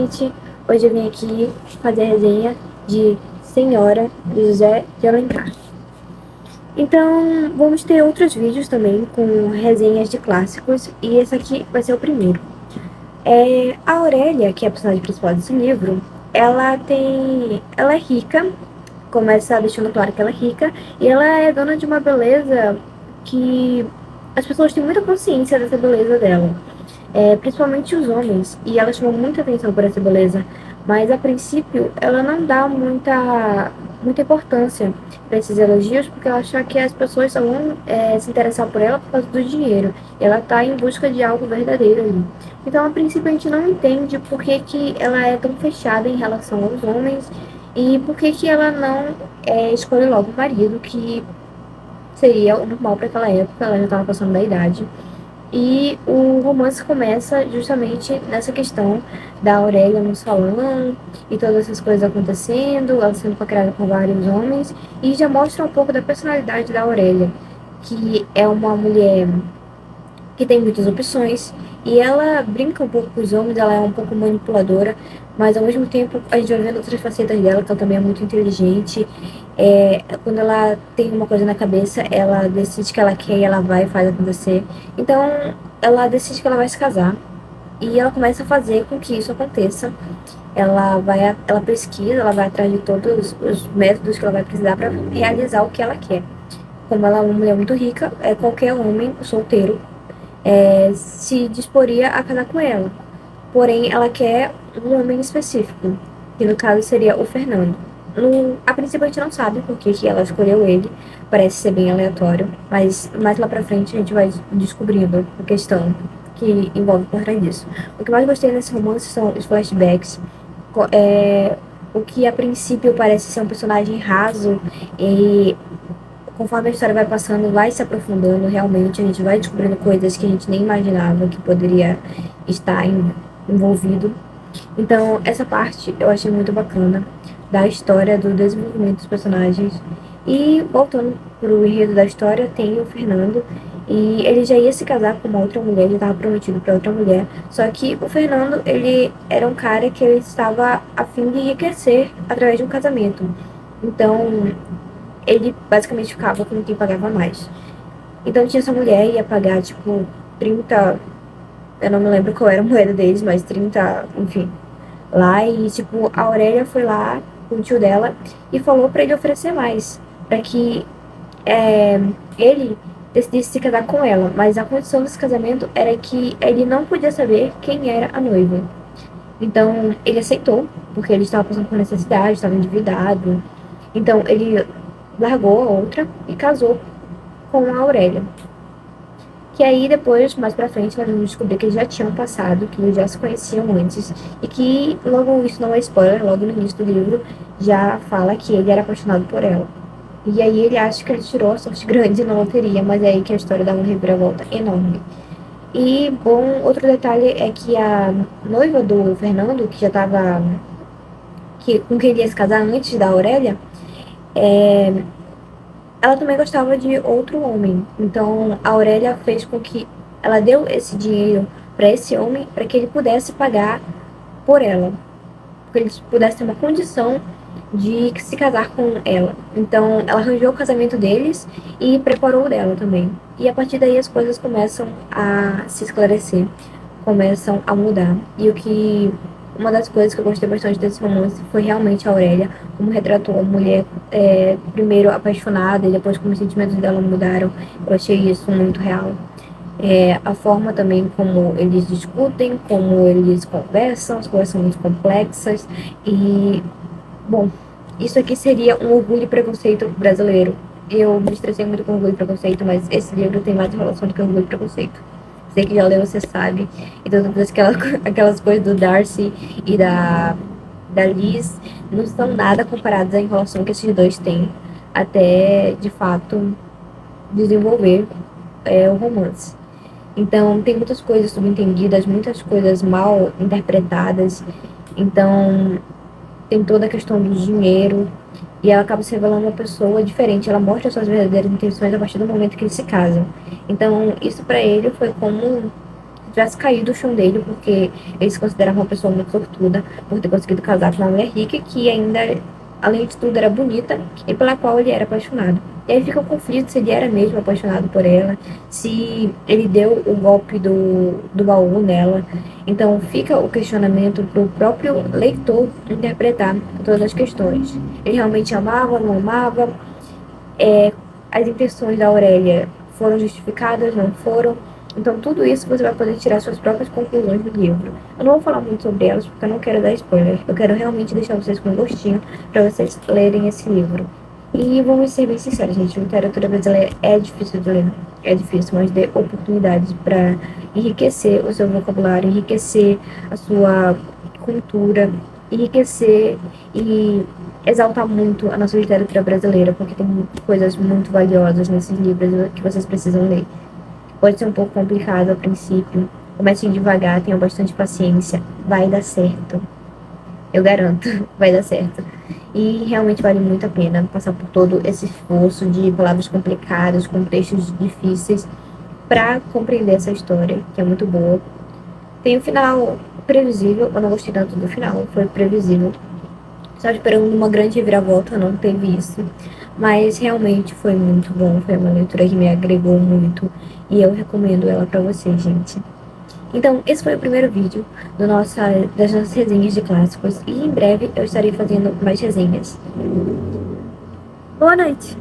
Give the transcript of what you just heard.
gente! Hoje eu vim aqui fazer a resenha de Senhora de José de Alencar. Então, vamos ter outros vídeos também com resenhas de clássicos e esse aqui vai ser o primeiro. A Aurélia, que é a personagem principal desse livro, ela é rica, começa deixando claro que ela é rica, e ela é dona de uma beleza que as pessoas têm muita consciência dessa beleza dela. Principalmente os homens, e ela chamou muita atenção por essa beleza, mas a princípio ela não dá muita importância para esses elogios, porque ela acha que as pessoas só vão se interessar por ela por causa do dinheiro. Ela está em busca de algo verdadeiro ali. Então, a princípio, a gente não entende por que ela é tão fechada em relação aos homens e por que ela não escolhe logo o marido, que seria o normal para aquela época, ela já estava passando da idade. E o romance começa justamente nessa questão da Aurélia no salão e todas essas coisas acontecendo, ela sendo paquerada por vários homens, e já mostra um pouco da personalidade da Aurélia, que é uma mulher que tem muitas opções, e ela brinca um pouco com os homens, ela é um pouco manipuladora, mas ao mesmo tempo a gente vai vendo outras facetas dela, que ela também é muito inteligente. Quando ela tem uma coisa na cabeça, ela decide que ela quer e ela vai e faz acontecer. Então, ela decide que ela vai se casar, e ela começa a fazer com que isso aconteça. Ela pesquisa, ela vai atrás de todos os métodos que ela vai precisar para realizar o que ela quer. Como ela é uma mulher muito rica, qualquer homem solteiro se disporia a casar com ela. Porém, ela quer um homem específico, que no caso seria o Fernando. A princípio a gente não sabe por que ela escolheu ele, parece ser bem aleatório, mas mais lá pra frente a gente vai descobrindo a questão que envolve por trás disso. O que mais gostei nesse romance são os flashbacks, o que a princípio parece ser um personagem raso, e conforme a história vai passando, vai se aprofundando realmente, a gente vai descobrindo coisas que a gente nem imaginava que poderia estar envolvido. Então, essa parte eu achei muito bacana, da história, do desenvolvimento dos personagens. E, voltando pro enredo da história, tem o Fernando, e ele já ia se casar com uma outra mulher, já estava prometido para outra mulher, só que o Fernando, ele era um cara que ele estava a fim de enriquecer através de um casamento. Então, ele basicamente ficava com quem pagava mais. Então tinha essa mulher, ia pagar tipo 30, eu não me lembro qual era a moeda deles, mas 30, enfim, lá. E tipo, a Aurélia foi lá com o tio dela e falou pra ele oferecer mais, pra que ele decidisse se casar com ela. Mas a condição desse casamento era que ele não podia saber quem era a noiva. Então ele aceitou, porque ele estava passando por necessidade, estava endividado. Então ele largou a outra e casou com a Aurélia. Que aí depois, mais pra frente, nós vamos descobrir que eles já tinham passado, que eles já se conheciam antes, e que, logo, isso não é spoiler, logo no início do livro, já fala que ele era apaixonado por ela. E aí ele acha que ele tirou a sorte grande na loteria, mas é aí que a história dá uma reviravolta enorme. E, bom, outro detalhe é que a noiva do Fernando, que já tava... com quem ele ia se casar antes da Aurélia, ela também gostava de outro homem. Então a Aurélia fez com que ela deu esse dinheiro para esse homem para que ele pudesse pagar por ela, para que ele pudesse ter uma condição de se casar com ela. Então ela arranjou o casamento deles e preparou o dela também. E a partir daí as coisas começam a se esclarecer, começam a mudar. Uma das coisas que eu gostei bastante desse romance foi realmente a Aurélia, como retratou a mulher primeiro apaixonada e depois como os sentimentos dela mudaram. Eu achei isso muito real. A forma também como eles discutem, como eles conversam, as coisas são muito complexas. E, bom, isso aqui seria um Orgulho e Preconceito brasileiro. Eu me estressei muito com Orgulho e Preconceito, mas esse livro tem mais relação do que Orgulho e Preconceito. Você que já leu, você sabe. Então, todas aquelas coisas do Darcy e da Liz não são nada comparadas à enrolação que esses dois têm, até, de fato, desenvolver o romance. Então, tem muitas coisas subentendidas, muitas coisas mal interpretadas. Então, tem toda a questão do dinheiro, e ela acaba se revelando uma pessoa diferente. Ela mostra suas verdadeiras intenções a partir do momento que eles se casam. Então, isso pra ele foi como se tivesse caído o chão dele, porque ele se considerava uma pessoa muito sortuda por ter conseguido casar com uma mulher rica que ainda, além de tudo, era bonita e pela qual ele era apaixonado. E aí fica o conflito se ele era mesmo apaixonado por ela, se ele deu o golpe do baú nela. Então fica o questionamento para o próprio leitor interpretar todas as questões. Ele realmente amava, não amava? As intenções da Aurélia foram justificadas, não foram? Então tudo isso você vai poder tirar suas próprias conclusões do livro. Eu não vou falar muito sobre elas porque eu não quero dar spoilers. Eu quero realmente deixar vocês com um gostinho para vocês lerem esse livro. E vamos ser bem sinceros, gente, literatura brasileira é difícil de ler. É difícil, mas dê oportunidades para enriquecer o seu vocabulário, enriquecer a sua cultura, enriquecer e exaltar muito a nossa literatura brasileira, porque tem coisas muito valiosas nesses livros que vocês precisam ler. Pode ser um pouco complicado ao princípio, comecem devagar, tenham bastante paciência, vai dar certo. Eu garanto, vai dar certo. E realmente vale muito a pena passar por todo esse esforço de palavras complicadas, com textos difíceis, para compreender essa história, que é muito boa. Tem um final previsível, eu não gostei tanto do final, foi previsível. Estava esperando uma grande reviravolta, não teve isso. Mas realmente foi muito bom, foi uma leitura que me agregou muito e eu recomendo ela para vocês, gente. Então, esse foi o primeiro vídeo das nossas resenhas de clássicos e em breve eu estarei fazendo mais resenhas. Boa noite!